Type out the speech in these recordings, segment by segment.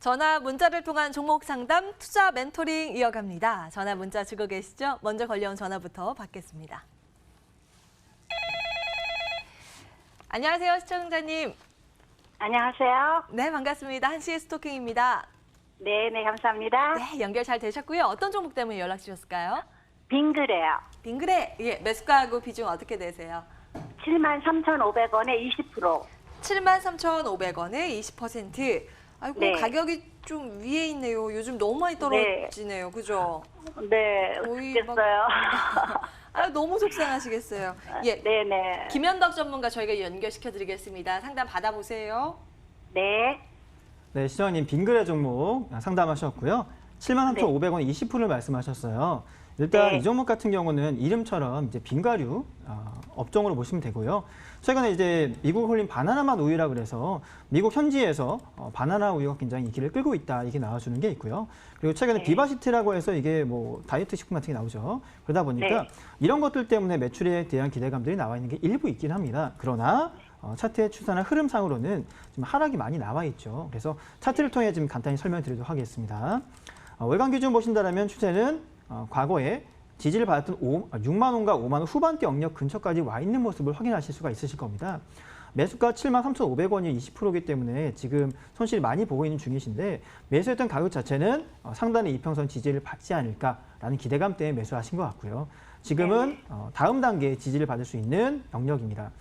전화 문자를 통한 종목 상담, 투자 멘토링 이어갑니다. 전화 문자 주고 계시죠? 먼저 걸려온 전화부터 받겠습니다. 안녕하세요, 시청자님. 안녕하세요. 네, 반갑습니다. 한시의 스토킹입니다. 네, 감사합니다. 네, 연결 잘 되셨고요. 어떤 종목 때문에 연락 주셨을까요? 빙그레요. 빙그레, 예, 매수가하고 비중 어떻게 되세요? 73,500원에 20%. 73,500원에 20%. 아이고, 네. 가격이 좀 위에 있네요. 요즘 너무 많이 떨어지네요. 그죠? 네, 거의 어떻겠어요. 아유, 너무 속상하시겠어요. 예, 네네. 김현덕 전문가 저희가 연결시켜드리겠습니다. 상담 받아보세요. 네. 네, 시청자님 빙그레 종목 상담하셨고요. 73,500원 20%를 말씀하셨어요. 일단 네. 이 종목 같은 경우는 이름처럼 이제 빙가류 업종으로 보시면 되고요. 최근에 이제 미국 홀린 바나나맛 우유라 그래서 미국 현지에서 바나나 우유가 굉장히 인기를 끌고 있다 이게 나와주는 게 있고요. 그리고 최근에 네. 비바시트라고 해서 이게 뭐 다이어트 식품 같은 게 나오죠. 그러다 보니까 네. 이런 것들 때문에 매출에 대한 기대감들이 나와 있는 게 일부 있긴 합니다. 그러나 차트의 추세나 흐름상으로는 지금 하락이 많이 나와 있죠. 그래서 차트를 통해 지금 간단히 설명드리도록 하겠습니다. 월간 기준 보신다면 추세는 과거에 지지를 받았던 6만 원과 5만 원 후반대 영역 근처까지 와 있는 모습을 확인하실 수가 있으실 겁니다. 매수가 73,500원이 20%이기 때문에 지금 손실이 많이 보고 있는 중이신데 매수했던 가격 자체는 상단의 이평선 지지를 받지 않을까라는 기대감 때문에 매수하신 것 같고요. 지금은 다음 단계의 지지를 받을 수 있는 영역입니다.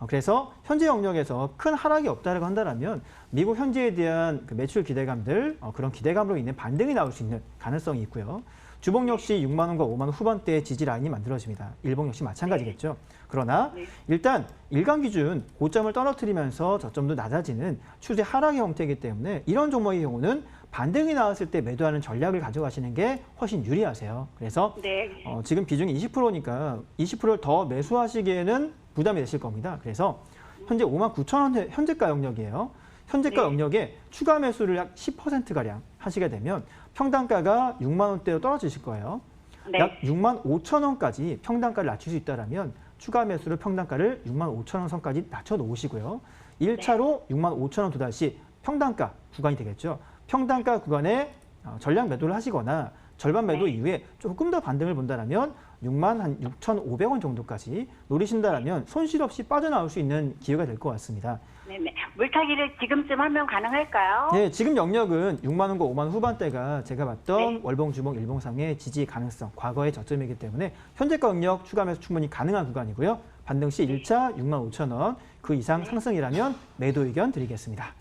그래서 현재 영역에서 큰 하락이 없다고 한다면 미국 현지에 대한 그 매출 기대감들, 그런 기대감으로 인해 반등이 나올 수 있는 가능성이 있고요. 주봉 역시 6만 원과 5만 원 후반대의 지지 라인이 만들어집니다. 일봉 역시 마찬가지겠죠. 그러나 일단 일간 기준 고점을 떨어뜨리면서 저점도 낮아지는 추세 하락의 형태이기 때문에 이런 종목의 경우는 반등이 나왔을 때 매도하는 전략을 가져가시는 게 훨씬 유리하세요. 그래서 네. 지금 비중이 20%니까 20%를 더 매수하시기에는 부담이 되실 겁니다. 그래서 현재 59,000원 현재가 영역이에요. 현재가 영역에 추가 매수를 약 10%가량 하시게 되면 평단가가 6만 원대로 떨어지실 거예요. 네. 약 6만 5천 원까지 평단가를 낮출 수 있다면 추가 매수를 평단가를 6만 5천 원 선까지 낮춰 놓으시고요. 1차로 6만 5천 원 도달시 평단가 구간이 되겠죠. 평단가 구간에 전량 매도를 하시거나 절반 매도 이후에 조금 더 반등을 본다면 6만 6,500원 정도까지 노리신다면 손실 없이 빠져나올 수 있는 기회가 될 것 같습니다. 네네. 물타기를 지금쯤 하면 가능할까요? 네, 지금 영역은 6만 원과 5만 원 후반대가 제가 봤던 네. 월봉, 주봉, 일봉상의 지지 가능성, 과거의 저점이기 때문에 현재가 영역 추가 매수 충분히 가능한 구간이고요. 반등 시 1차 6만 5천 원, 그 이상 상승이라면 매도 의견 드리겠습니다.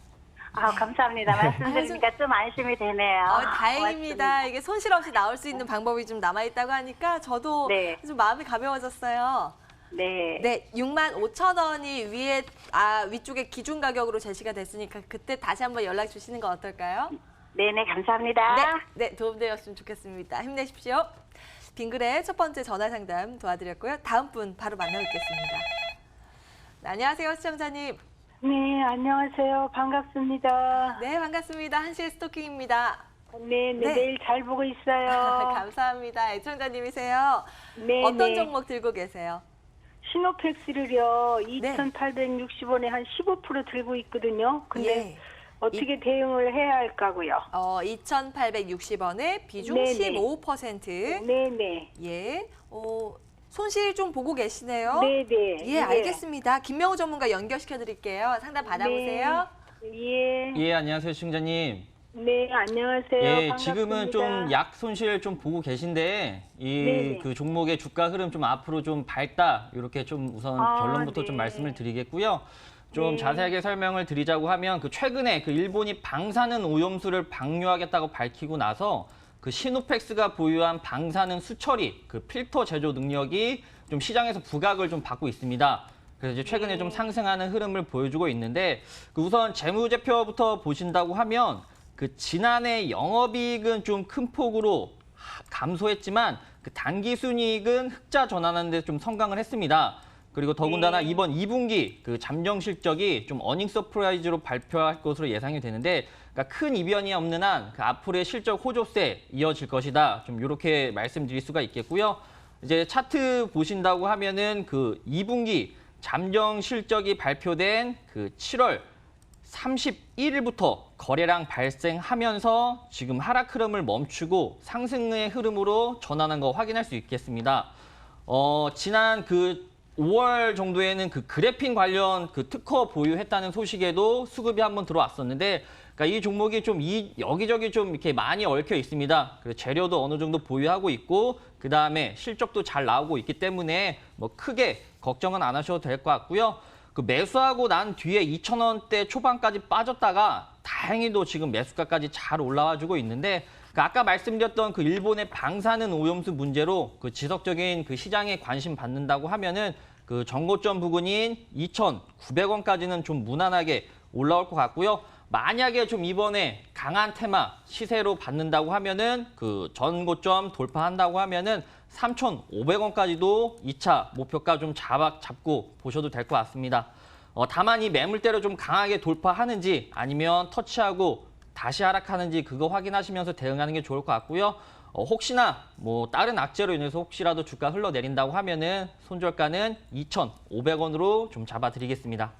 감사합니다. 말씀드리니까 좀 안심이 되네요. 다행입니다. 고맙습니다. 이게 손실 없이 나올 수 있는 방법이 좀 남아있다고 하니까 저도 네. 좀 마음이 가벼워졌어요. 네. 네, 6만 5천 원이 위쪽에 기준 가격으로 제시가 됐으니까 그때 다시 한번 연락 주시는 거 어떨까요? 네네, 감사합니다. 네, 도움되었으면 좋겠습니다. 힘내십시오. 빙그레 첫 번째 전화 상담 도와드렸고요. 다음 분 바로 만나뵙겠습니다. 네, 안녕하세요, 시청자님. 네, 안녕하세요. 반갑습니다. 네, 반갑습니다. 한시의 스토킹입니다. 네, 네. 매일 잘 보고 있어요. 감사합니다. 애청자님이세요. 네, 어떤 네. 종목 들고 계세요? 시노펙스를요, 네. 2,860원에 한 15% 들고 있거든요. 근데 예. 어떻게 대응을 해야 할까고요? 2,860원에 비중 네네. 15%. 네네. 예. 손실 좀 보고 계시네요. 네네. 예, 알겠습니다. 김명우 전문가 연결시켜 드릴게요. 상담 받아보세요. 예. 예, 안녕하세요, 시청자님. 네, 안녕하세요. 예, 반갑습니다. 지금은 좀 약 손실 좀 보고 계신데 네네. 그 종목의 주가 흐름 좀 앞으로 좀 밝다. 이렇게 좀 우선 결론부터 네. 좀 말씀을 드리겠고요. 좀 네. 자세하게 설명을 드리자고 하면 그 최근에 그 일본이 방사능 오염수를 방류하겠다고 밝히고 나서 그 시노펙스가 보유한 방사능 수처리 그 필터 제조 능력이 좀 시장에서 부각을 좀 받고 있습니다. 그래서 이제 최근에 좀 상승하는 흐름을 보여주고 있는데 그 우선 재무제표부터 보신다고 하면 그 지난해 영업이익은 좀 큰 폭으로 감소했지만 그 단기순이익은 흑자 전환하는 데 좀 성강을 했습니다. 그리고 더군다나 이번 2분기 그 잠정 실적이 좀 어닝 서프라이즈로 발표할 것으로 예상이 되는데 그러니까 큰 이변이 없는 한 그 앞으로의 실적 호조세 이어질 것이다. 좀 이렇게 말씀드릴 수가 있겠고요. 이제 차트 보신다고 하면은 그 2분기 잠정 실적이 발표된 그 7월 31일부터 거래량 발생하면서 지금 하락 흐름을 멈추고 상승의 흐름으로 전환한 거 확인할 수 있겠습니다. 지난 그 5월 정도에는 그 그래핀 관련 그 특허 보유했다는 소식에도 수급이 한번 들어왔었는데, 그러니까 이 종목이 좀 여기저기 좀 이렇게 많이 얽혀 있습니다. 그리고 재료도 어느 정도 보유하고 있고, 그 다음에 실적도 잘 나오고 있기 때문에 뭐 크게 걱정은 안 하셔도 될 것 같고요. 그 매수하고 난 뒤에 2,000원대 초반까지 빠졌다가 다행히도 지금 매수가까지 잘 올라와주고 있는데, 그 아까 말씀드렸던 그 일본의 방사능 오염수 문제로 그 지속적인 그 시장에 관심 받는다고 하면은 그 전고점 부근인 2,900원까지는 좀 무난하게 올라올 것 같고요. 만약에 좀 이번에 강한 테마 시세로 받는다고 하면은 그 전고점 돌파한다고 하면은 3,500원까지도 2차 목표가 좀 잡고 보셔도 될 것 같습니다. 다만 이 매물대로 좀 강하게 돌파하는지 아니면 터치하고 다시 하락하는지 그거 확인하시면서 대응하는 게 좋을 것 같고요. 혹시나 뭐 다른 악재로 인해서 혹시라도 주가 흘러내린다고 하면은 손절가는 2,500원으로 좀 잡아드리겠습니다.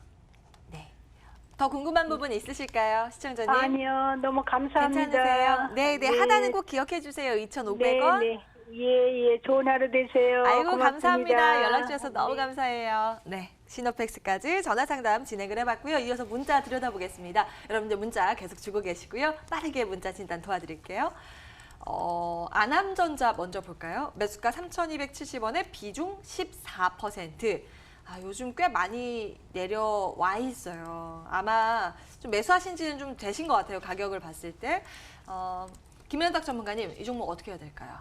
더 궁금한 부분 있으실까요, 시청자님? 아니요, 너무 감사합니다. 괜찮으세요? 네, 하단은 꼭 기억해 주세요. 2,500원. 네. 예, 좋은 하루 되세요. 아이고, 고맙습니다. 감사합니다. 연락 주셔서 너무 감사해요. 네, 시노팩스까지 전화 상담 진행을 해봤고요. 이어서 문자 들여다보겠습니다. 여러분들 문자 계속 주고 계시고요. 빠르게 문자 진단 도와드릴게요. 안암전자 먼저 볼까요? 매수가 3,270원에 비중 14%. 요즘 꽤 많이 내려와 있어요. 아마 좀 매수하신 지는 좀 되신 것 같아요. 가격을 봤을 때. 김현탁 전문가님, 이 종목 어떻게 해야 될까요?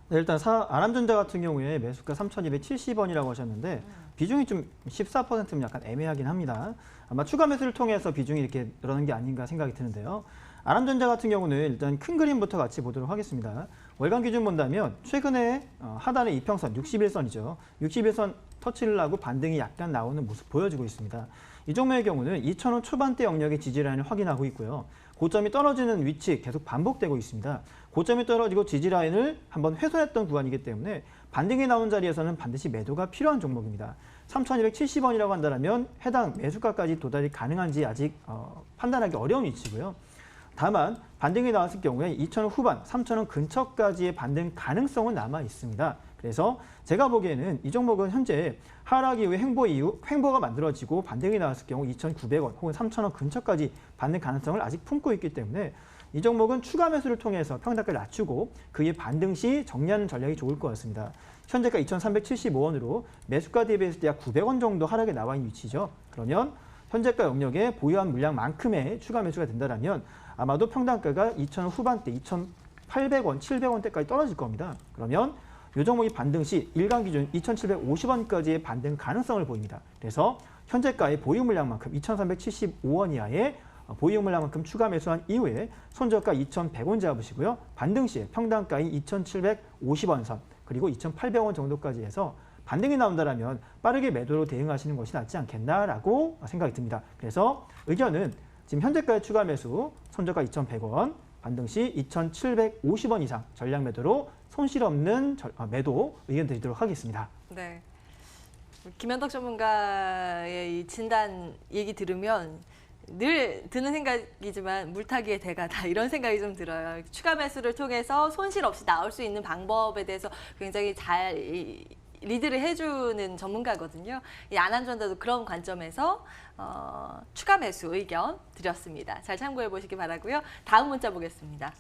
네, 일단 안암전자 같은 경우에 매수가 3,270원이라고 하셨는데 비중이 좀 14%면 약간 애매하긴 합니다. 아마 추가 매수를 통해서 비중이 이렇게 늘어난 게 아닌가 생각이 드는데요. 안암전자 같은 경우는 일단 큰 그림부터 같이 보도록 하겠습니다. 월간 기준 본다면 최근에 하단의 이평선 61선이죠. 61선 터치를 하고 반등이 약간 나오는 모습 보여주고 있습니다. 이 종목의 경우는 2,000원 초반대 영역의 지지라인을 확인하고 있고요. 고점이 떨어지는 위치 계속 반복되고 있습니다. 고점이 떨어지고 지지라인을 한번 훼손했던 구간이기 때문에 반등이 나온 자리에서는 반드시 매도가 필요한 종목입니다. 3,270원이라고 한다면 해당 매수가까지 도달이 가능한지 아직 판단하기 어려운 위치고요. 다만 반등이 나왔을 경우에 2,000원 후반, 3,000원 근처까지의 반등 가능성은 남아 있습니다. 그래서 제가 보기에는 이 종목은 현재 하락 이후에 횡보가 만들어지고 반등이 나왔을 경우 2,900원 혹은 3,000원 근처까지 받는 가능성을 아직 품고 있기 때문에 이 종목은 추가 매수를 통해서 평단가를 낮추고 그의 반등 시 정리하는 전략이 좋을 것 같습니다. 현재가 2,375원으로 매수가 대비했을 때 약 900원 정도 하락에 나와 있는 위치죠. 그러면 현재가 영역에 보유한 물량만큼의 추가 매수가 된다면 아마도 평단가가 2,000원 후반대, 2,800원, 700원대까지 떨어질 겁니다. 그러면 이 종목이 반등 시 일간 기준 2,750원까지의 반등 가능성을 보입니다. 그래서 현재가의 보유 물량만큼 2,375원 이하의 보유 물량만큼 추가 매수한 이후에 손절가 2,100원 잡으시고요. 반등 시에 평단가인 2,750원 선 그리고 2,800원 정도까지 해서 반등이 나온다면 빠르게 매도로 대응하시는 것이 낫지 않겠나라고 생각이 듭니다. 그래서 의견은 지금 현재가의 추가 매수 손절가 2,100원 반등 시 2,750원 이상 전량 매도로 손실 없는 매도 의견 드리도록 하겠습니다. 네. 김현덕 전문가의 이 진단 얘기 들으면 늘 드는 생각이지만 물타기의 대가다 이런 생각이 좀 들어요. 추가 매수를 통해서 손실 없이 나올 수 있는 방법에 대해서 굉장히 잘 리드를 해주는 전문가거든요. 이 안암전자도 그런 관점에서 추가 매수 의견 드렸습니다. 잘 참고해 보시기 바라고요. 다음 문자 보겠습니다.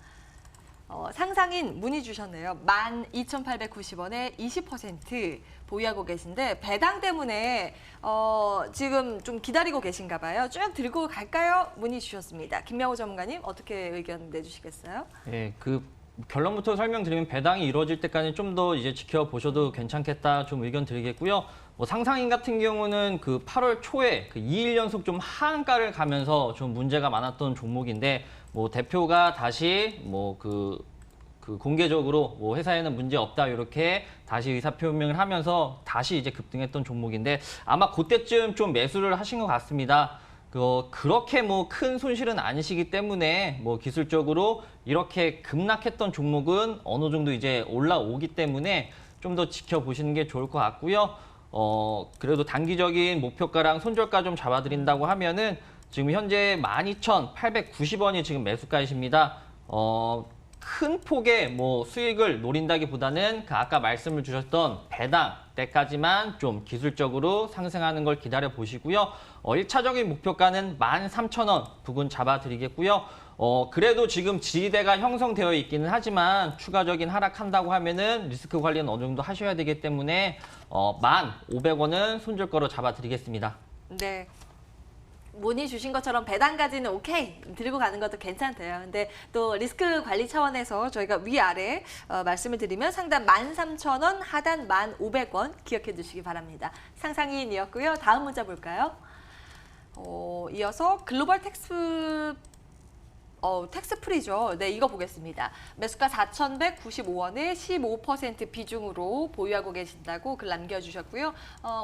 상상인 문의 주셨네요. 12,890원에 20% 보유하고 계신데 배당 때문에 지금 좀 기다리고 계신가 봐요. 쭉 들고 갈까요? 문의 주셨습니다. 김명호 전문가님 어떻게 의견 내주시겠어요? 네, 그 결론부터 설명드리면 배당이 이루어질 때까지 좀 더 이제 지켜보셔도 괜찮겠다 좀 의견 드리겠고요. 상상인 같은 경우는 그 8월 초에 그 2일 연속 좀 하한가를 가면서 좀 문제가 많았던 종목인데 대표가 다시 그 공개적으로 회사에는 문제 없다 이렇게 다시 의사 표명을 하면서 다시 이제 급등했던 종목인데 아마 그때쯤 좀 매수를 하신 것 같습니다. 그렇게 큰 손실은 아니시기 때문에 기술적으로 이렇게 급락했던 종목은 어느 정도 이제 올라오기 때문에 좀 더 지켜보시는 게 좋을 것 같고요. 그래도 단기적인 목표가랑 손절가 좀 잡아드린다고 하면은 지금 현재 12,890원이 지금 매수가이십니다. 큰 폭의 뭐 수익을 노린다기보다는 그 아까 말씀을 주셨던 배당 때까지만 좀 기술적으로 상승하는 걸 기다려 보시고요. 1차적인 목표가는 13,000원 부근 잡아드리겠고요. 그래도 지금 지지대가 형성되어 있기는 하지만 추가적인 하락한다고 하면은 리스크 관리는 어느 정도 하셔야 되기 때문에 1,500원은 손절가로 잡아드리겠습니다. 네. 문의 주신 것처럼 배당까지는 오케이 들고 가는 것도 괜찮대요. 근데 또 리스크 관리 차원에서 저희가 위아래 말씀을 드리면 상단 13,000원, 하단 1,500원 기억해 두시기 바랍니다. 상상인이었고요. 다음 문자 볼까요? 이어서 글로벌 텍스 텍스프리죠. 네, 이거 보겠습니다. 매수가 4,195원에 15% 비중으로 보유하고 계신다고 글 남겨주셨고요.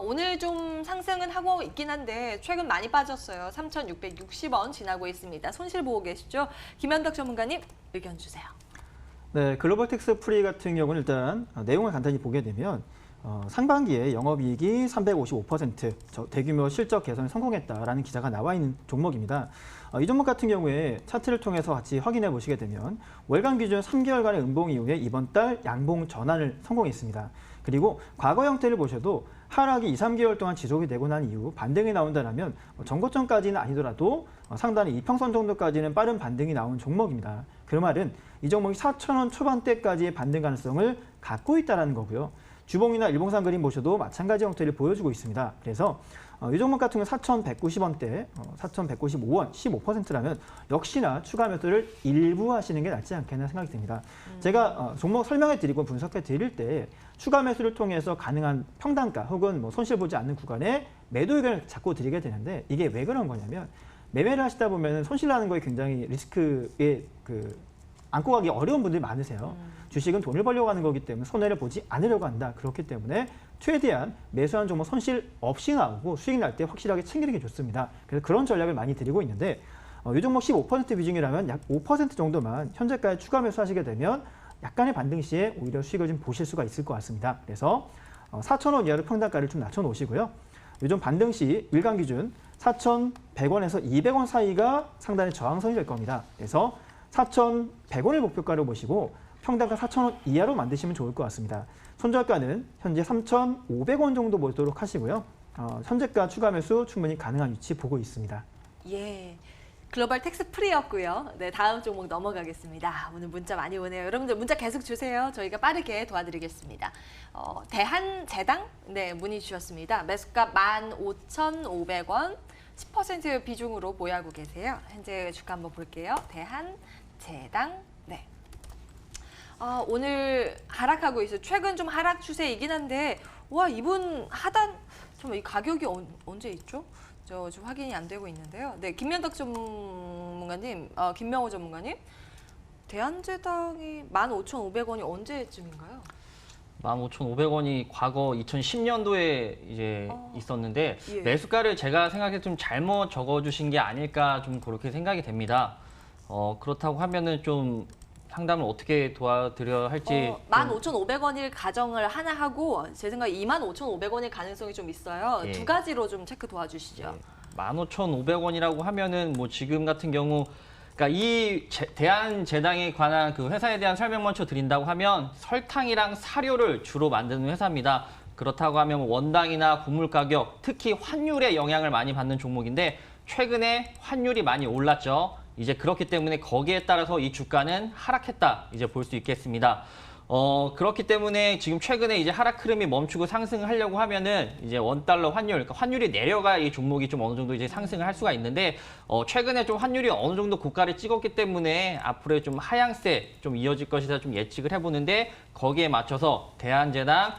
오늘 좀 상승은 하고 있긴 한데 최근 많이 빠졌어요. 3,660원 지나고 있습니다. 손실 보고 계시죠? 김현덕 전문가님 의견 주세요. 네, 글로벌 텍스 프리 같은 경우는 일단 내용을 간단히 보게 되면 상반기에 영업이익이 355% 대규모 실적 개선에 성공했다라는 기사가 나와 있는 종목입니다. 이 종목 같은 경우에 차트를 통해서 같이 확인해 보시게 되면 월간 기준 3개월간의 음봉 이후에 이번 달 양봉 전환을 성공했습니다. 그리고 과거 형태를 보셔도 하락이 2, 3개월 동안 지속이 되고 난 이후 반등이 나온다면 전고점까지는 아니더라도 상단의 이평선 정도까지는 빠른 반등이 나온 종목입니다. 그 말은 이 종목이 4,000원 초반대까지의 반등 가능성을 갖고 있다는 거고요. 주봉이나 일봉상 그림 보셔도 마찬가지 형태를 보여주고 있습니다. 그래서 이 종목 같은 경우 4,190원대, 4,195원, 15%라면 역시나 추가 매수를 일부 하시는 게 낫지 않겠나 생각이 듭니다. 제가 종목 설명해 드리고 분석해 드릴 때 추가 매수를 통해서 가능한 평단가 혹은 뭐 손실 보지 않는 구간에 매도 의견을 자꾸 드리게 되는데 이게 왜 그런 거냐면 매매를 하시다 보면 손실 나는 거에 굉장히 리스크에 안고 가기 어려운 분들이 많으세요. 주식은 돈을 벌려고 하는 거기 때문에 손해를 보지 않으려고 한다. 그렇기 때문에 최대한 매수한 종목 손실 없이 나오고 수익 날 때 확실하게 챙기는 게 좋습니다. 그래서 그런 전략을 많이 드리고 있는데 이 종목 15% 비중이라면 약 5% 정도만 현재까지 추가 매수하시게 되면 약간의 반등 시에 오히려 수익을 좀 보실 수가 있을 것 같습니다. 그래서 4,000원 이하로 평단가를 좀 낮춰놓으시고요. 요즘 반등 시 일간 기준 4,100원에서 200원 사이가 상단의 저항선이 될 겁니다. 그래서 4,100원을 목표가로 보시고 평단가 4,000원 이하로 만드시면 좋을 것 같습니다. 손절가는 현재 3,500원 정도 보도록 하시고요. 현재가 추가 매수 충분히 가능한 위치 보고 있습니다. 예. 글로벌 텍스 프리였고요. 네, 다음 종목 넘어가겠습니다. 오늘 문자 많이 오네요. 여러분들 문자 계속 주세요. 저희가 빠르게 도와드리겠습니다. 대한제당 네, 문의 주셨습니다. 매수가 15,500원, 10% 비중으로 보유하고 계세요. 현재 주가 한번 볼게요. 대한제당 네. 오늘 하락하고 있어요. 최근 좀 하락 추세이긴 한데 와 이분 하단 이 가격이 언제 있죠? 저 좀 확인이 안 되고 있는데요. 네, 김현덕 전문가님, 김명호 전문가님, 대한제당이 15,500원이 언제쯤인가요? 15,500원이 과거 2010년도에 이제 있었는데 예. 매수가를 제가 생각해 좀 잘못 적어주신 게 아닐까 좀 그렇게 생각이 됩니다. 그렇다고 하면은 좀 상담을 어떻게 도와드려야 할지 15,500원일 가정을 하나 하고 제 생각에 25,500원일 가능성이 좀 있어요. 예. 두 가지로 좀 체크 도와주시죠. 15,500원이라고 하면은 뭐 지금 같은 경우 그러니까 이 대한제당에 관한 그 회사에 대한 설명 먼저 드린다고 하면 설탕이랑 사료를 주로 만드는 회사입니다. 그렇다고 하면 원당이나 곡물 가격, 특히 환율의 영향을 많이 받는 종목인데 최근에 환율이 많이 올랐죠. 이제 그렇기 때문에 거기에 따라서 이 주가는 하락했다 이제 볼 수 있겠습니다. 그렇기 때문에 지금 최근에 이제 하락 흐름이 멈추고 상승을 하려고 하면은 이제 원달러 환율, 그러니까 환율이 내려가 이 종목이 좀 어느 정도 이제 상승을 할 수가 있는데 최근에 좀 환율이 어느 정도 고가를 찍었기 때문에 앞으로의 좀 하향세 좀 이어질 것이다 좀 예측을 해보는데 거기에 맞춰서 대한제당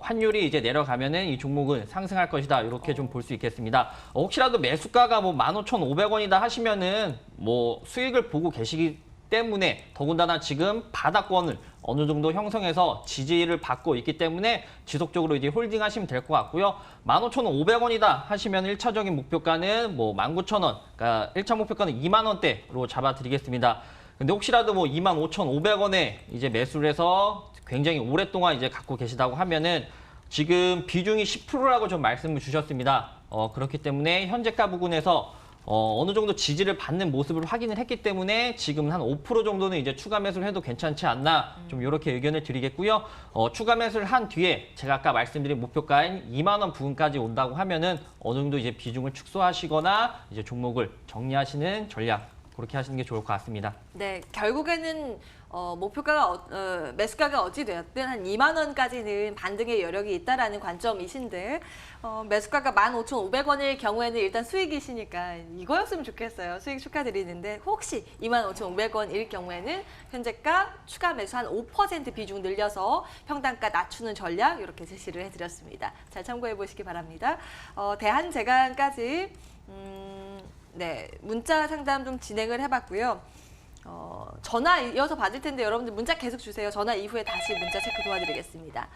환율이 이제 내려가면은 이 종목은 상승할 것이다 이렇게 좀 볼 수 있겠습니다. 혹시라도 매수가가 뭐 15,500원이다 하시면은 뭐 수익을 보고 계시기 때문에 더군다나 지금 바닥권을 어느 정도 형성해서 지지를 받고 있기 때문에 지속적으로 이제 홀딩 하시면 될 것 같고요. 15,500원이다 하시면 1차적인 목표가는 뭐 19,000원, 그러니까 1차 목표가는 2만 원대로 잡아드리겠습니다. 근데 혹시라도 뭐 25,500원에 이제 매수를 해서 굉장히 오랫동안 이제 갖고 계시다고 하면은 지금 비중이 10%라고 좀 말씀을 주셨습니다. 그렇기 때문에 현재가 부근에서 어느 정도 지지를 받는 모습을 확인을 했기 때문에 지금 한 5% 정도는 이제 추가 매수를 해도 괜찮지 않나 좀 이렇게 의견을 드리겠고요. 추가 매수를 한 뒤에 제가 아까 말씀드린 목표가인 2만 원 부근까지 온다고 하면은 어느 정도 이제 비중을 축소하시거나 이제 종목을 정리하시는 전략 그렇게 하시는 게 좋을 것 같습니다. 네, 결국에는 목표가가 매수가가 어찌 되었든 한 2만 원까지는 반등의 여력이 있다라는 관점이신데 매수가가 15,500원일 경우에는 일단 수익이시니까 이거였으면 좋겠어요. 수익 축하드리는데 혹시 25,500원일 경우에는 현재가 추가 매수 한 5% 비중 늘려서 평단가 낮추는 전략 이렇게 제시를 해드렸습니다. 잘 참고해 보시기 바랍니다. 대한제강까지 네, 문자 상담 좀 진행을 해봤고요. 전화 이어서 받을 텐데 여러분들 문자 계속 주세요. 전화 이후에 다시 문자 체크 도와드리겠습니다.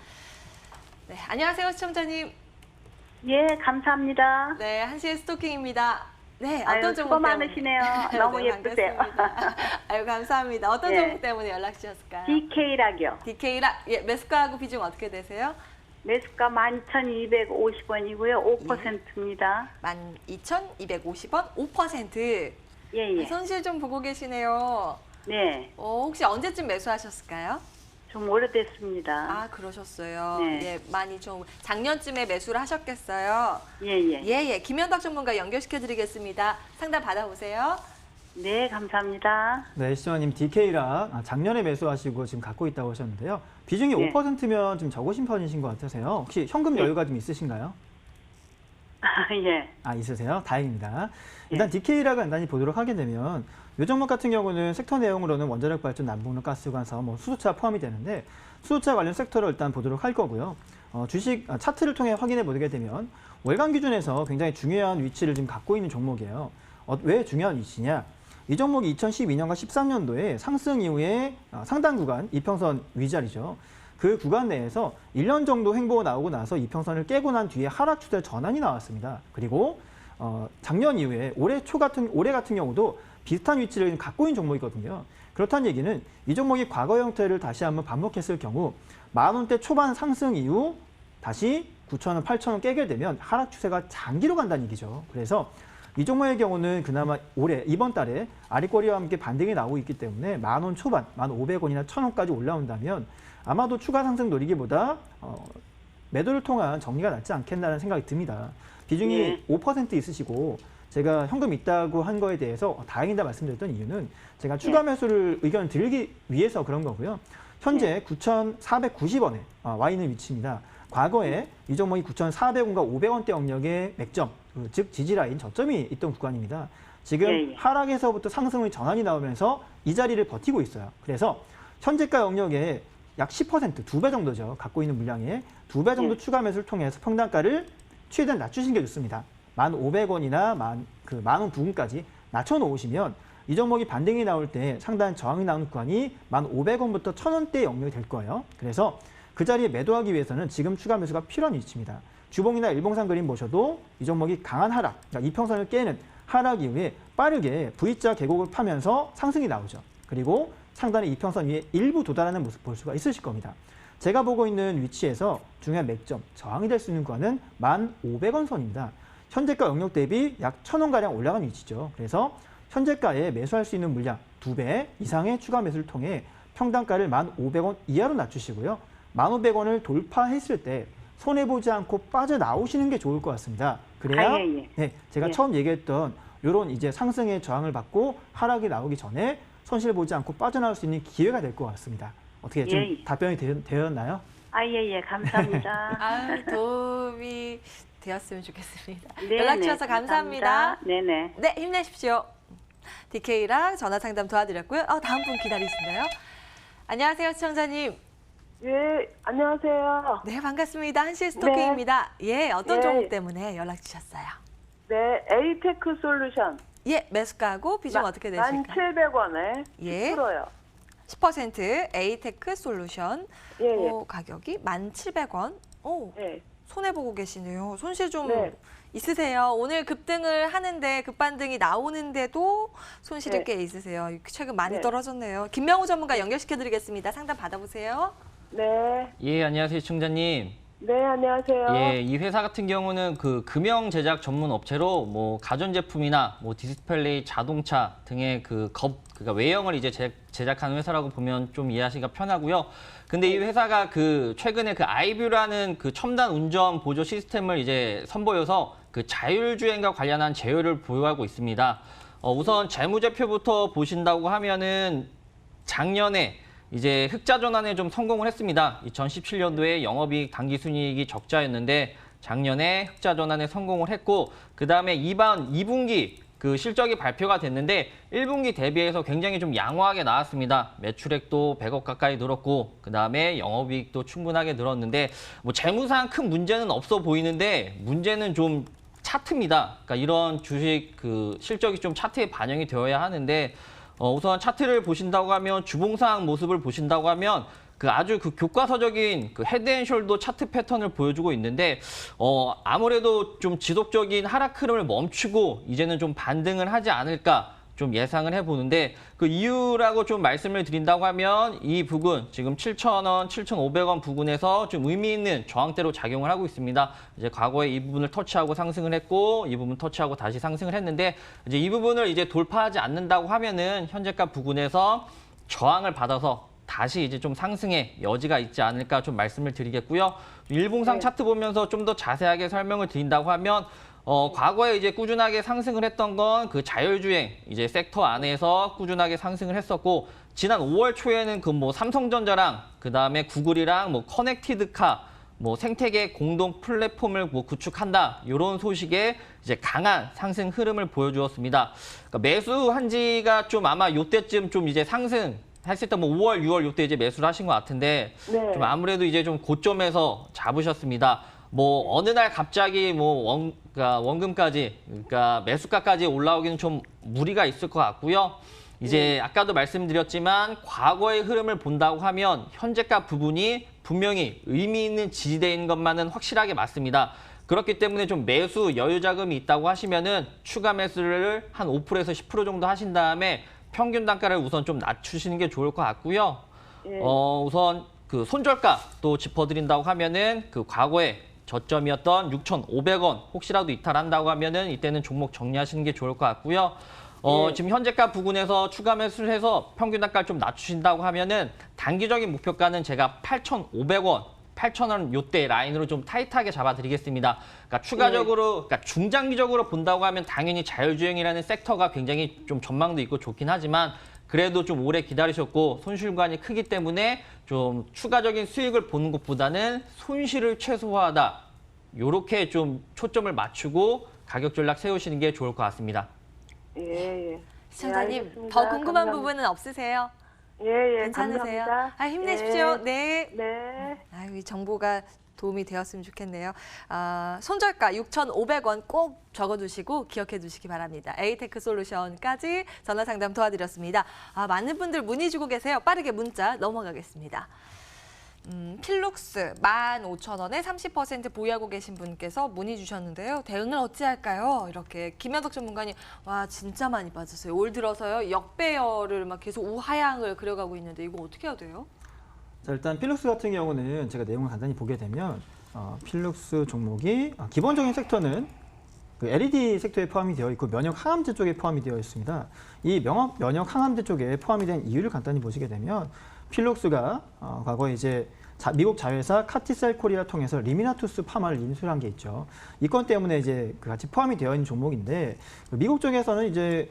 네, 안녕하세요, 시청자님. 예, 감사합니다. 네, 한시의 스토킹입니다. 네, 아유, 어떤 수고 종목 때문에? 많으시네요. 너무 네, 예쁘세요. 반갑습니다. 아유, 감사합니다. 어떤 예. 종목 때문에 연락 주셨을까요? DK락이요. DK라 예, 매수가하고 비중 어떻게 되세요? 매수가 12,250원이고요. 5%입니다. 12,250원, 5%. 예, 예. 손실 좀 보고 계시네요. 네, 혹시 언제쯤 매수하셨을까요? 좀 오래됐습니다. 아, 그러셨어요. 네. 예, 많이 좀 작년쯤에 매수를 하셨겠어요. 예, 예. 예. 김현덕 전문가 연결시켜 드리겠습니다. 상담 받아보세요. 네, 감사합니다. 네, 시청자님 DK락 작년에 매수하시고 지금 갖고 있다고 하셨는데요. 비중이 네. 5%면 좀 적으신 편이신 것 같으세요. 혹시 현금 여유가 좀 있으신가요? 예. 있으세요? 다행입니다. 일단 DK락을 간단히 보도록 하게 되면 이 종목 같은 경우는 섹터 내용으로는 원자력 발전, 남북로 가스관서, 수소차 포함이 되는데 수소차 관련 섹터를 일단 보도록 할 거고요. 주식 차트를 통해 확인해 보게 되면 월간 기준에서 굉장히 중요한 위치를 지금 갖고 있는 종목이에요. 왜 중요한 위치냐? 이 종목이 2012년과 13년도에 상승 이후에 상당 구간 이평선 위자리죠. 그 구간 내에서 1년 정도 횡보가 나오고 나서 이평선을 깨고 난 뒤에 하락 추세 전환이 나왔습니다. 그리고 작년 이후에 올해 같은 경우도 비슷한 위치를 갖고 있는 종목이거든요. 그렇다는 얘기는 이 종목이 과거 형태를 다시 한번 반복했을 경우 10,000원대 초반 상승 이후 다시 9,000원, 8,000원 깨게 되면 하락 추세가 장기로 간다는 얘기죠. 그래서 이 종목의 경우는 그나마 이번 달에 아리꼬리와 함께 반등이 나오고 있기 때문에 10,000원 초반, 1,500원이나 1,000원까지 올라온다면 아마도 추가 상승 노리기보다 매도를 통한 정리가 낫지 않겠나라는 생각이 듭니다. 비중이 예. 5% 있으시고 제가 현금 있다고 한 거에 대해서 다행이다 말씀드렸던 이유는 제가 추가 매수를 의견을 드리기 위해서 그런 거고요. 현재 9,490원에 와 있는 위치입니다. 과거에 이 종목이 9,400원과 500원대 영역의 맥점, 즉 지지라인 저점이 있던 구간입니다. 지금 예. 하락에서부터 상승의 전환이 나오면서 이 자리를 버티고 있어요. 그래서 현재가 영역에 약 10%, 2배 정도죠. 갖고 있는 물량의 2배 정도 예. 추가 매수를 통해서 평단가를 최대한 낮추시는 게 좋습니다. 1,500원이나 10,000원 부근까지 낮춰놓으시면 이 종목이 반등이 나올 때 상당한 저항이 나오는 구간이 1,500원부터 1,000원대 영역이 될 거예요. 그래서 그 자리에 매도하기 위해서는 지금 추가 매수가 필요한 위치입니다. 주봉이나 일봉상 그림 보셔도 이 종목이 강한 하락, 그러니까 이평선을 깨는 하락 이후에 빠르게 V자 계곡을 파면서 상승이 나오죠. 그리고 상단의 이평선 위에 일부 도달하는 모습 볼 수가 있으실 겁니다. 제가 보고 있는 위치에서 중요한 맥점, 저항이 될 수 있는 구간은 1,500원 선입니다. 현재가 영역 대비 약 1,000원가량 올라간 위치죠. 그래서 현재가에 매수할 수 있는 물량 2배 이상의 추가 매수를 통해 평단가를 1,500원 이하로 낮추시고요. 1,500원을 돌파했을 때 손해보지 않고 빠져나오시는 게 좋을 것 같습니다. 그래야 예. 네, 제가 예. 처음 얘기했던 이런 이제 상승의 저항을 받고 하락이 나오기 전에 손실 보지 않고 빠져나올 수 있는 기회가 될 것 같습니다. 어떻게 좀 예. 답변이 되었나요? 예, 감사합니다. 도움이 되었으면 좋겠습니다. 네, 연락 네, 주셔서 감사합니다. 네네. 네, 힘내십시오. DK랑 전화 상담 도와드렸고요. 다음 분 기다리신다요. 안녕하세요, 시청자님. 예, 안녕하세요. 네, 반갑습니다. 한시 스토킹입니다. 예, 어떤 네. 종목 때문에 연락 주셨어요? 네, 에이테크 솔루션. 예, 매수가하고 비중 어떻게 되실까요? 1,700원에 예. 10%요. 10% 에이테크 솔루션 예. 가격이 1,700원. 예. 손해보고 계시네요. 손실 좀 네. 있으세요. 오늘 급등을 하는데 급반등이 나오는데도 손실이 네. 꽤 있으세요. 최근 많이 네. 떨어졌네요. 김명우 전문가 연결시켜드리겠습니다. 상담 받아보세요. 네. 예, 안녕하세요, 시청자님. 네, 안녕하세요. 예, 이 회사 같은 경우는 그 금형 제작 전문 업체로 뭐 가전제품이나 뭐 디스플레이, 자동차 등의 그러니까 외형을 이제 제작하는 회사라고 보면 좀 이해하시기가 편하고요. 근데 이 회사가 그 최근에 그 아이뷰라는 그 첨단 운전 보조 시스템을 이제 선보여서 그 자율주행과 관련한 제휴를 보유하고 있습니다. 우선 재무제표부터 보신다고 하면은 작년에 이제 흑자 전환에 좀 성공을 했습니다. 2017년도에 영업이익 당기순이익이 적자였는데 작년에 흑자 전환에 성공을 했고 그다음에 2분기 그 실적이 발표가 됐는데 1분기 대비해서 굉장히 좀 양호하게 나왔습니다. 매출액도 100억 가까이 늘었고 그다음에 영업이익도 충분하게 늘었는데 뭐 재무상 큰 문제는 없어 보이는데 문제는 좀 차트입니다. 그러니까 이런 주식 그 실적이 좀 차트에 반영이 되어야 하는데 우선 차트를 보신다고 하면 주봉상 모습을 보신다고 하면 그 아주 그 교과서적인 그 헤드앤숄더 차트 패턴을 보여주고 있는데 아무래도 좀 지속적인 하락 흐름을 멈추고 이제는 좀 반등을 하지 않을까 좀 예상을 해보는데 그 이유라고 좀 말씀을 드린다고 하면 이 부근 지금 7,000원, 7,500원 부근에서 좀 의미 있는 저항대로 작용을 하고 있습니다. 이제 과거에 이 부분을 터치하고 상승을 했고 이 부분 터치하고 다시 상승을 했는데 이제 이 부분을 이제 돌파하지 않는다고 하면은 현재가 부근에서 저항을 받아서 다시 이제 좀 상승의 여지가 있지 않을까 좀 말씀을 드리겠고요. 일봉상 차트 보면서 좀 더 자세하게 설명을 드린다고 하면 과거에 이제 꾸준하게 상승을 했던 건 그 자율주행 이제 섹터 안에서 꾸준하게 상승을 했었고 지난 5월 초에는 그 뭐 삼성전자랑 그다음에 구글이랑 뭐 커넥티드카 뭐 생태계 공동 플랫폼을 뭐 구축한다 이런 소식에 이제 강한 상승 흐름을 보여주었습니다. 그러니까 매수한 지가 좀 아마 요때쯤 좀 이제 상승 했을 때 뭐 5월, 6월 요때 이제 매수를 하신 것 같은데 네. 좀 아무래도 이제 좀 고점에서 잡으셨습니다. 뭐 어느 날 갑자기 뭐 그러니까 원금까지 그러니까 매수가까지 올라오기는 좀 무리가 있을 것 같고요. 이제 아까도 말씀드렸지만 과거의 흐름을 본다고 하면 현재가 부분이 분명히 의미 있는 지지대인 것만은 확실하게 맞습니다. 그렇기 때문에 좀 매수 여유 자금이 있다고 하시면은 추가 매수를 한 5%에서 10% 정도 하신 다음에 평균 단가를 우선 좀 낮추시는 게 좋을 것 같고요. 예. 우선 그 손절가 또 짚어드린다고 하면은 그 과거에 저점이었던 6,500원 혹시라도 이탈한다고 하면은 이때는 종목 정리하시는 게 좋을 것 같고요. 지금 현재가 부근에서 추가 매수를 해서 평균 단가를 좀 낮추신다고 하면은 단기적인 목표가는 제가 8,500원, 8,000원 요때 라인으로 좀 타이트하게 잡아드리겠습니다. 그러니까 추가적으로, 그러니까 중장기적으로 본다고 하면 당연히 자율주행이라는 섹터가 굉장히 좀 전망도 있고 좋긴 하지만 그래도 좀 오래 기다리셨고 손실관이 크기 때문에 좀 추가적인 수익을 보는 것보다는 손실을 최소화하다. 요렇게 좀 초점을 맞추고 가격 전략 세우시는 게 좋을 것 같습니다. 예, 예. 시청자님 알겠습니다. 더 궁금한 감사합니다. 부분은 없으세요? 예, 예. 괜찮으세요? 감사합니다. 힘내십시오. 예. 네. 네. 아유, 이 정보가 도움이 되었으면 좋겠네요. 손절가 6,500원 꼭 적어두시고 기억해 두시기 바랍니다. 에이테크 솔루션까지 전화 상담 도와드렸습니다. 많은 분들 문의 주고 계세요. 빠르게 문자 넘어가겠습니다. 필룩스 15,000원에 30% 보유하고 계신 분께서 문의 주셨는데요. 대응을 어찌할까요? 이렇게 김현석 전문가님, 와 진짜 많이 빠졌어요. 올 들어서요 역배열을 막 계속 우하향을 그려가고 있는데 이거 어떻게 해야 돼요? 자, 일단 필룩스 같은 경우는 제가 내용을 간단히 보게 되면 필룩스 종목이 기본적인 섹터는 그 LED 섹터에 포함이 되어 있고 면역 항암제 쪽에 포함이 되어 있습니다. 이 면역 항암제 쪽에 포함이 된 이유를 간단히 보시게 되면 필룩스가 과거에 이제 미국 자회사 카티셀 코리아 통해서 리미나투스 파마를 인수한 게 있죠. 이 건 때문에 이제 같이 포함이 되어 있는 종목인데 미국 쪽에서는 이제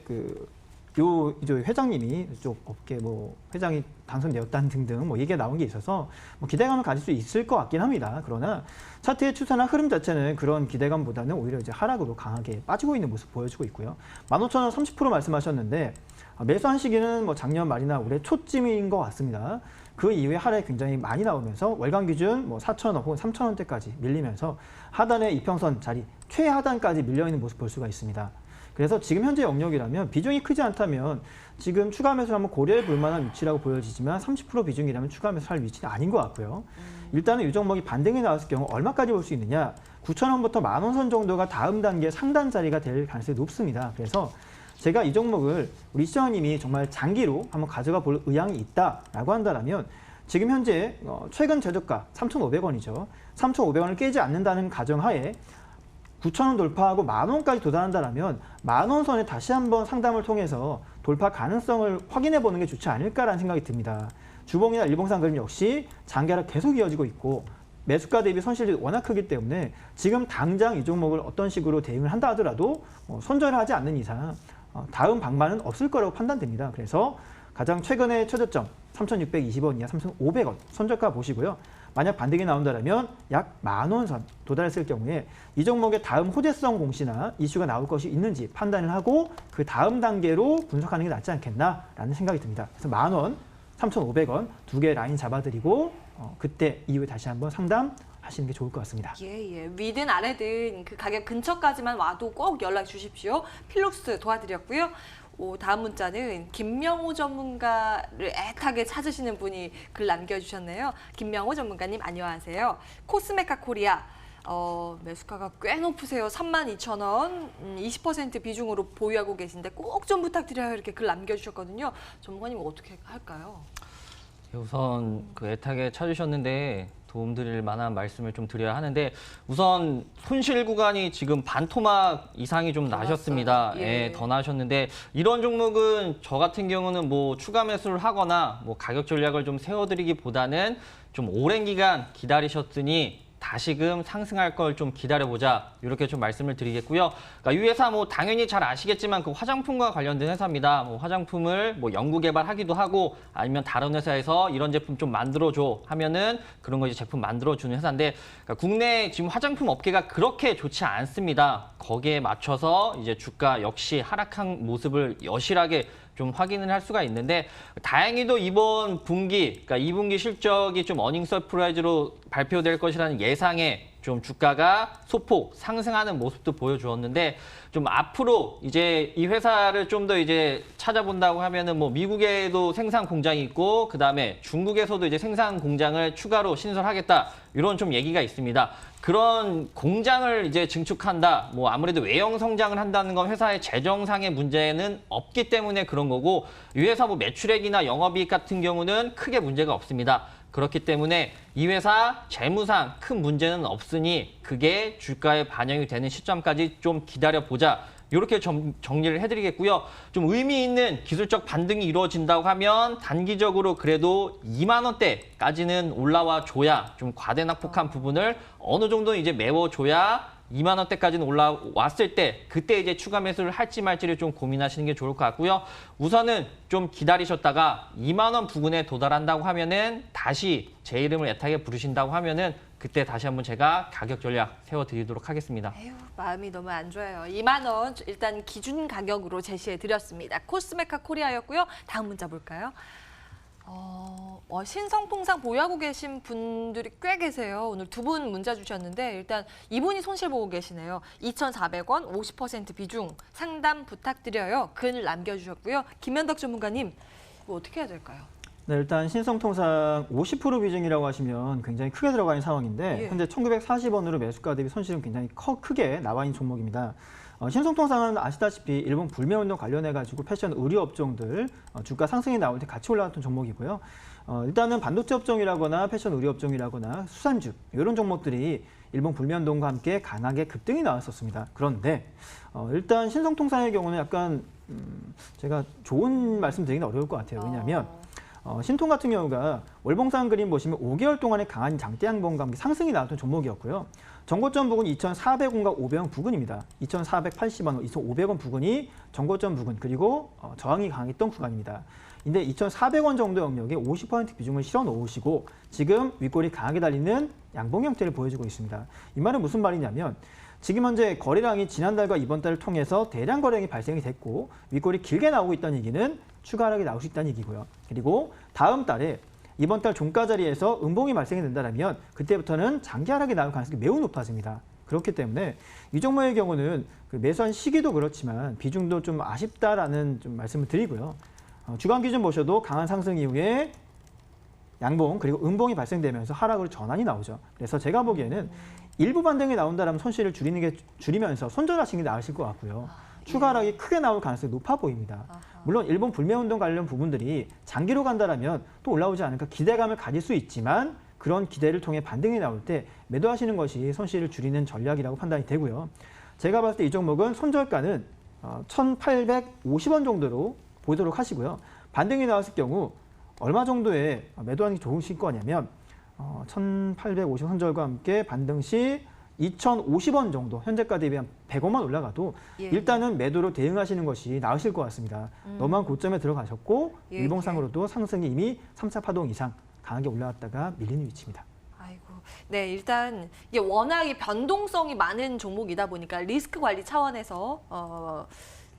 이제 회장님이 이쪽 업계 뭐 회장이 당선되었다는 등등 뭐 얘기가 나온 게 있어서 뭐 기대감을 가질 수 있을 것 같긴 합니다. 그러나 차트의 추세나 흐름 자체는 그런 기대감보다는 오히려 이제 하락으로 강하게 빠지고 있는 모습 보여주고 있고요. 15,000원 30% 말씀하셨는데 매수한 시기는 뭐 작년 말이나 올해 초쯤인 것 같습니다. 그 이후에 하락이 굉장히 많이 나오면서 월간 기준 뭐 4,000원 혹은 3,000원대까지 밀리면서 하단의 이평선 자리 최하단까지 밀려있는 모습 볼 수가 있습니다. 그래서 지금 현재 영역이라면 비중이 크지 않다면 지금 추가 매수를 한번 고려해 볼 만한 위치라고 보여지지만 30% 비중이라면 추가 매수할 위치는 아닌 것 같고요. 일단은 이 종목이 반등이 나왔을 경우 얼마까지 볼 수 있느냐. 9,000원부터 10,000원 선 정도가 다음 단계 상단 자리가 될 가능성이 높습니다. 그래서 제가 이 종목을 우리 시청자님이 정말 장기로 한번 가져가 볼 의향이 있다라고 한다면 지금 현재 최근 최저가 3,500원이죠. 3,500원을 깨지 않는다는 가정하에 9,000원 돌파하고 10,000원까지 도달한다면 10,000원 선에 다시 한번 상담을 통해서 돌파 가능성을 확인해 보는 게 좋지 않을까라는 생각이 듭니다. 주봉이나 일봉상 그림 역시 장기하락 계속 이어지고 있고 매수가 대비 손실이 워낙 크기 때문에 지금 당장 이 종목을 어떤 식으로 대응을 한다 하더라도 손절을 하지 않는 이상 다음 방만은 없을 거라고 판단됩니다. 그래서 가장 최근의 최저점 3,620원 이하 3,500원 손절가 보시고요. 만약 반등이 나온다면 약 10,000원 선 도달했을 경우에 이 종목의 다음 호재성 공시나 이슈가 나올 것이 있는지 판단을 하고 그 다음 단계로 분석하는 게 낫지 않겠나라는 생각이 듭니다. 그래서 10,000원, 3,500원 두 개 라인 잡아드리고 그때 이후에 다시 한번 상담하시는 게 좋을 것 같습니다. 예. 위든 아래든 그 가격 근처까지만 와도 꼭 연락 주십시오. 필록스 도와드렸고요. 다음 문자는 김명호 전문가를 애타게 찾으시는 분이 글 남겨주셨네요. 김명호 전문가님 안녕하세요. 코스메카 코리아 매수가가 꽤 높으세요. 32,000원 20% 비중으로 보유하고 계신데 꼭 좀 부탁드려요. 이렇게 글 남겨주셨거든요. 전문가님 어떻게 할까요? 우선 그 애타게 찾으셨는데 도움드릴 만한 말씀을 좀 드려야 하는데 우선 손실 구간이 지금 반토막 이상이 좀 나셨습니다. 예. 더 나셨는데 이런 종목은 저 같은 경우는 뭐 추가 매수를 하거나 뭐 가격 전략을 좀 세워드리기보다는 좀 오랜 기간 기다리셨으니 다시금 상승할 걸 좀 기다려보자 이렇게 좀 말씀을 드리겠고요. 그러니까 이 회사 뭐 당연히 잘 아시겠지만 그 화장품과 관련된 회사입니다. 뭐 화장품을 뭐 연구 개발하기도 하고 아니면 다른 회사에서 이런 제품 좀 만들어줘 하면은 그런 거 이제 제품 만들어주는 회사인데 그러니까 국내 지금 화장품 업계가 그렇게 좋지 않습니다. 거기에 맞춰서 이제 주가 역시 하락한 모습을 여실하게 좀 확인을 할 수가 있는데 다행히도 이번 분기, 그러니까 2분기 실적이 좀 어닝 서프라이즈로 발표될 것이라는 예상에 좀 주가가 소폭 상승하는 모습도 보여주었는데 좀 앞으로 이제 이 회사를 좀 더 이제 찾아본다고 하면은 뭐 미국에도 생산 공장이 있고 그다음에 중국에서도 이제 생산 공장을 추가로 신설하겠다 이런 좀 얘기가 있습니다. 그런 공장을 이제 증축한다. 뭐 아무래도 외형 성장을 한다는 건 회사의 재정상의 문제는 없기 때문에 그런 거고 이 회사 뭐 매출액이나 영업이익 같은 경우는 크게 문제가 없습니다. 그렇기 때문에 이 회사 재무상 큰 문제는 없으니 그게 주가에 반영이 되는 시점까지 좀 기다려보자. 이렇게 정리를 해드리겠고요. 좀 의미 있는 기술적 반등이 이루어진다고 하면 단기적으로 그래도 2만 원대까지는 올라와 줘야 좀 과대낙폭한 부분을 어느 정도 이제 메워줘야 2만 원대까지는 올라왔을 때 그때 이제 추가 매수를 할지 말지를 좀 고민하시는 게 좋을 것 같고요. 우선은 좀 기다리셨다가 2만 원 부근에 도달한다고 하면은 다시 제 이름을 애타게 부르신다고 하면은 그때 다시 한번 제가 가격 전략 세워드리도록 하겠습니다. 에휴, 마음이 너무 안 좋아요. 2만 원 일단 기준 가격으로 제시해 드렸습니다. 코스메카 코리아였고요. 다음 문자 볼까요? 신성통상 보유하고 계신 분들이 꽤 계세요. 오늘 두 분 문자 주셨는데 일단 이분이 손실 보고 계시네요. 2,400원 50% 비중 상담 부탁드려요. 글 남겨주셨고요. 김현덕 전문가님 이거 어떻게 해야 될까요? 네, 일단 신성통상 50% 비중이라고 하시면 굉장히 크게 들어가 있는 상황인데 예. 현재 1,940원으로 매수가 대비 손실은 굉장히 크게 나와 있는 종목입니다. 신성통상은 아시다시피 일본 불매운동 관련해가지고 패션 의류 업종들 주가 상승이 나올 때 같이 올라갔던 종목이고요. 일단은 반도체 업종이라거나 패션 의류 업종이라거나 수산주 이런 종목들이 일본 불매운동과 함께 강하게 급등이 나왔었습니다. 그런데 일단 신성통상의 경우는 약간 제가 좋은 말씀 드리기는 어려울 것 같아요. 왜냐하면 신통 같은 경우가 월봉상 그림 보시면 5개월 동안의 강한 장대 양봉과 함께 상승이 나왔던 종목이었고요. 정고점 부근 2,400원과 500원 부근입니다. 2,480원, 2,500원 부근이 정고점 부근 그리고 저항이 강했던 구간입니다. 근데 2,400원 정도 영역에 50% 비중을 실어 놓으시고 지금 윗골이 강하게 달리는 양봉 형태를 보여주고 있습니다. 이 말은 무슨 말이냐면 지금 현재 거래량이 지난달과 이번 달을 통해서 대량 거래량이 발생이 됐고 윗골이 길게 나오고 있다는 얘기는 추가 하락이 나올 수 있다는 얘기고요. 그리고 다음 달에 이번 달 종가 자리에서 음봉이 발생이 된다면 그때부터는 장기 하락이 나올 가능성이 매우 높아집니다. 그렇기 때문에 이 종목의 경우는 그 매수한 시기도 그렇지만 비중도 좀 아쉽다라는 좀 말씀을 드리고요. 주간 기준 보셔도 강한 상승 이후에 양봉 그리고 음봉이 발생되면서 하락으로 전환이 나오죠. 그래서 제가 보기에는 일부 반등이 나온다면 손실을 줄이면서 손절하시는 게 나으실 것 같고요. 추가 하락이 크게 나올 가능성이 높아 보입니다. 물론 일본 불매운동 관련 부분들이 장기로 간다라면 또 올라오지 않을까 기대감을 가질 수 있지만 그런 기대를 통해 반등이 나올 때 매도하시는 것이 손실을 줄이는 전략이라고 판단이 되고요. 제가 봤을 때 이 종목은 손절가는 1,850원 정도로 보도록 하시고요. 반등이 나왔을 경우 얼마 정도에 매도하는 게 좋으실 거냐면 1,850 손절과 함께 반등 시 2,050원 정도 현재가 대비 한 100원만 올라가도 예. 일단은 매도로 대응하시는 것이 나으실 것 같습니다. 너무한 고점에 들어가셨고 예, 일봉상으로도 상승이 이미 3차 파동 이상 강하게 올라왔다가 밀리는 위치입니다. 아이고, 네, 일단 이게 워낙 이 변동성이 많은 종목이다 보니까 리스크 관리 차원에서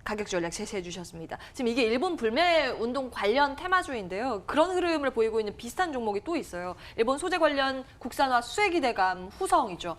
가격 전략 제시해 주셨습니다. 지금 이게 일본 불매 운동 관련 테마주인데요. 그런 흐름을 보이고 있는 비슷한 종목이 또 있어요. 일본 소재 관련 국산화 수혜 기대감 후성이죠.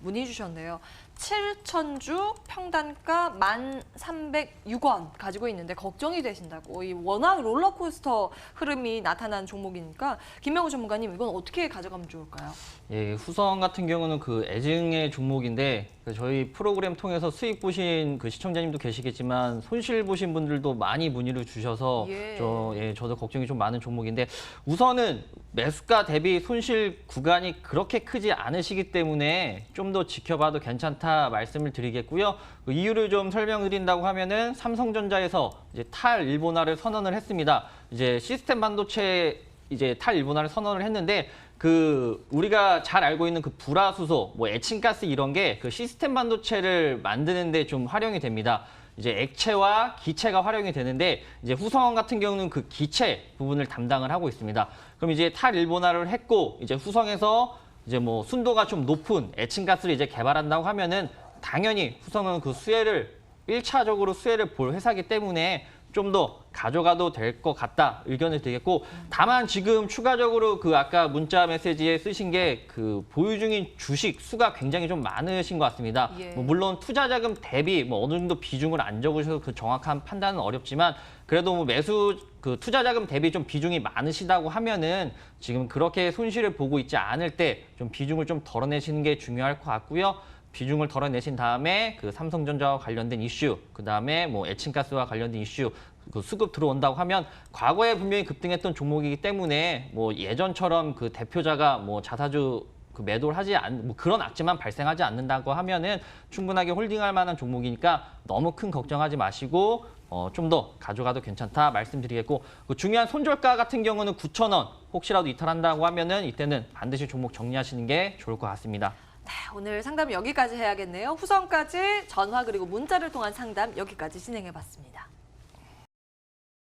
문의 주셨네요. 7,000주 평단가 1,306원 가지고 있는데 걱정이 되신다고. 이 워낙 롤러코스터 흐름이 나타난 종목이니까 김명우 전문가님 이건 어떻게 가져가면 좋을까요? 예, 후성 같은 경우는 그 애증의 종목인데 저희 프로그램 통해서 수익 보신 그 시청자님도 계시겠지만 손실 보신 분들도 많이 문의를 주셔서 예. 저도 걱정이 좀 많은 종목인데 우선은 매수가 대비 손실 구간이 그렇게 크지 않으시기 때문에 좀 더 지켜봐도 괜찮다 말씀을 드리겠고요. 그 이유를 좀 설명드린다고 하면은 삼성전자에서 이제 탈일본화를 선언을 했습니다. 이제 시스템 반도체 이제 탈일본화를 선언을 했는데 그 우리가 잘 알고 있는 그 불화수소, 뭐 에칭가스 이런 게 그 시스템 반도체를 만드는데 좀 활용이 됩니다. 이제 액체와 기체가 활용이 되는데 이제 후성 같은 경우는 그 기체 부분을 담당을 하고 있습니다. 그럼 이제 탈일본화를 했고 이제 후성에서 이제 뭐 순도가 좀 높은 에칭가스를 이제 개발한다고 하면은 당연히 후성은 그 수혜를 1차적으로 수혜를 볼 회사이기 때문에 좀 더 가져가도 될 것 같다 의견을 드리겠고 다만 지금 추가적으로 그 아까 문자 메시지에 쓰신 게 그 보유 중인 주식 수가 굉장히 좀 많으신 것 같습니다. 예. 뭐 물론 투자 자금 대비 뭐 어느 정도 비중을 안 적으셔서 그 정확한 판단은 어렵지만 그래도 뭐 매수 그 투자 자금 대비 좀 비중이 많으시다고 하면은 지금 그렇게 손실을 보고 있지 않을 때 좀 비중을 좀 덜어내시는 게 중요할 것 같고요. 비중을 덜어내신 다음에 그 삼성전자와 관련된 이슈, 그 다음에 뭐 에칭가스와 관련된 이슈, 그 수급 들어온다고 하면 과거에 분명히 급등했던 종목이기 때문에 뭐 예전처럼 그 대표자가 뭐 자사주 그 매도를 하지 뭐 그런 악재만 발생하지 않는다고 하면은 충분하게 홀딩할 만한 종목이니까 너무 큰 걱정하지 마시고 좀 더 가져가도 괜찮다 말씀드리겠고 그 중요한 손절가 같은 경우는 9,000원 혹시라도 이탈한다고 하면은 이때는 반드시 종목 정리하시는 게 좋을 것 같습니다. 네, 오늘 상담 여기까지 해야겠네요. 후성까지 전화 그리고 문자를 통한 상담 여기까지 진행해봤습니다.